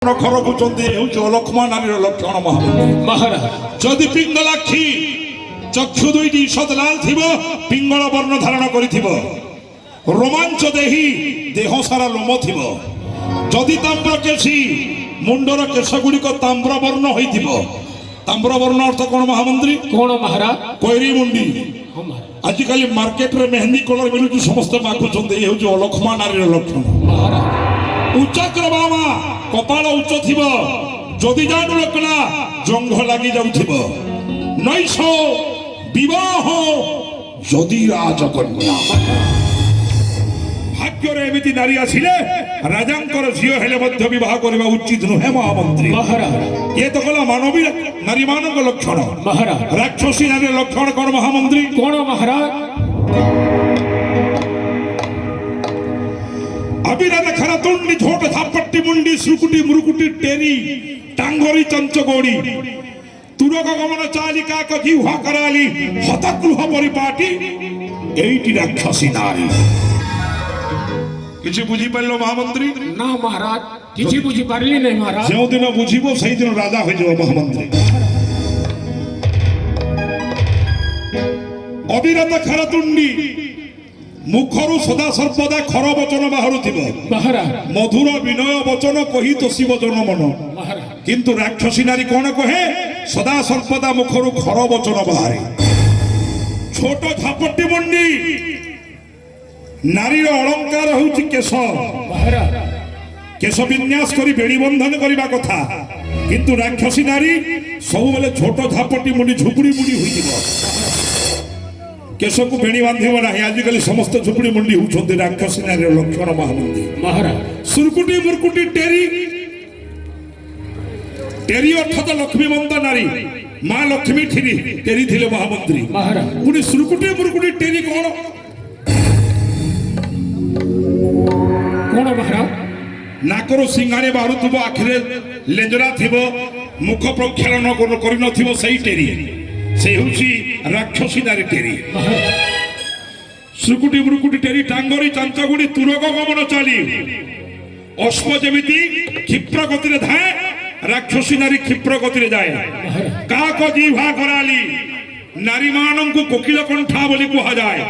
লক্ষ্মণ নারীর লক্ষণ মহারাজ যদি পিঙ্গলাক্ষী চক্ষু দুইটি সতলাল থিব পিঙ্গল বর্ণ ধারণ করিথিব রোমাঞ্চ দেহি দেহ সারা লোম থিব যদি তাম্রকেশী মুন্ডর কেশ গুড়িক তাম্রবর্ণ হইথিব তাম্রবর্ণ অর্থ কোন মহামন্ত্রী কোন মহারাজ কৈরি মুন্ডি আজকালি মার্কেটরে মেহেন্দি কলর মিলুଛି ସମସ୍ତେ ମାଗୁଛନ୍ତି ଏ ହେଉଛି ଅଲକ୍ଷ୍ମା ନାରୀର ଲକ୍ଷଣ মহারাজ ଉଚ୍ଚକ୍ର ବାମା କପାଳ ଉଚ୍ଚ ଥିବ ଯଦି ଜାଣୁ ଲୋକନା ଜଙ୍ଘ ଲାଗି ଯାଉଥିବ ନୈଶ ବିବାହ ଯଦି ରାଜକନ୍ୟା ଭାଗ୍ୟରେ ଏମିତି ନାରୀ ଆସିଲେ ରାଜାଙ୍କର ଝିଅ ହେଲେ ମଧ୍ୟ ବିବାହ କରିବା ଉଚିତ ନୁହେଁ ମହାମନ୍ତ୍ରୀ মহারাজ ଏ ତ କଲା ମାନବୀ ନାରୀମାନଙ୍କ ଲକ୍ଷଣ মহারাজ ରାକ୍ଷସୀ ନାରୀର ଲକ୍ଷଣ କ'ଣ ମହାମନ୍ତ୍ରୀ কোন মহারাজ अभिरात खरा तोंडी झोट थापट्टी मुंडी सुकुटी मुरुकुटी टेरी टांगोरी चंचगोड़ी तुरक गमन चालिका को जीवा कराली हतगृह परिपाटी एइटी राक्षसी नारी किछि बुझी पारलो महामंत्री না মহারাজ কিছু বুঝি পারলি নাই মহারাজ जेउ दिन बुझिबो सेहि दिन राजा होई जबो महामंत्री अभिरात खरा तुंडी मुखरु सदा सर्वदा खर वचन बाहरुथिब মহারাজ मधुर विनय वचन कही तोषिब जनमन মহারাজ किंतु राक्षसी नारी कौन कहे सदा सर्वदा मुखरु खर वचन बाहरे छोट झापटी मुंडी नारीर अलंकार होउछि केश মহারাজ केश विन्यास करी बेड़ी बंधन करिबा कथा किंतु राक्षसी नारी सब बेले छोट झापटी मुंडी झुपुड़ी मुंडी होइजिबो केश को बेणी बांधिब नाही आजिकल समस्त झुपुड़ी मुंडी होउछन्ते राक्षसी नारीर लक्षण महामंत्री মহারাজ सुरकुटी मुरकुटी टेरी टेरी अर्थात लक्ष्मीवंत नारी माँ लक्ष्मी ठिरी टेरी थिले महामंत्री মহারাজ पुणी सुरकुटी मुरकुटी टेरी कौन কোন মহারাজ नाकरो सिंहाने बाहरुथिबो आखिरे लेंजरा थिबो मुख प्रक्षालन करि नथिबो सही टेरी से होउछि राक्षसी नारी टेरी মহারাজ सुरकुटी मुरकुटी टेरी टांगरी चांचगुड़ी तुरक गमन चाली अश्व जेमिति क्षिप्र गतिरे धाए राक्षसी नारी क्षिप्र गतिरे जाए काक जीवा कराली नारी मानंकु कोकिल कंठा बोली कुहा जाए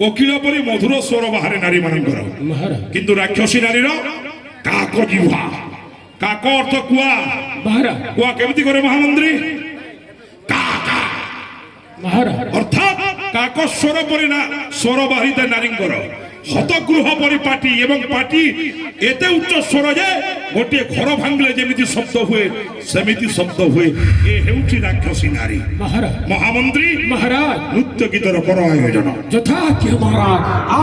कोकिल परि मधुर स्वर बाहरे नारी मानंकर মহারাজ किंतु राक्षसी नारीर काक जीवा काक अर्थ कुआ মহারাজ कुआ केमिति करे महामंत्री মহারাজ अर्थात काक स्वर परि ना स्वर बाहिता नारींकर हतगृह परिपाटी एवं पाटी एते उच्च स्वर जे गोटे घर भांगले जेमिति शब्द हुए सेमिति शब्द हुए ए हेउची राक्षसी नारी মহারাজ महामंत्री মহারাজ नृत्य गीतर कर आयोजन যথাজ্ঞা মহারাজ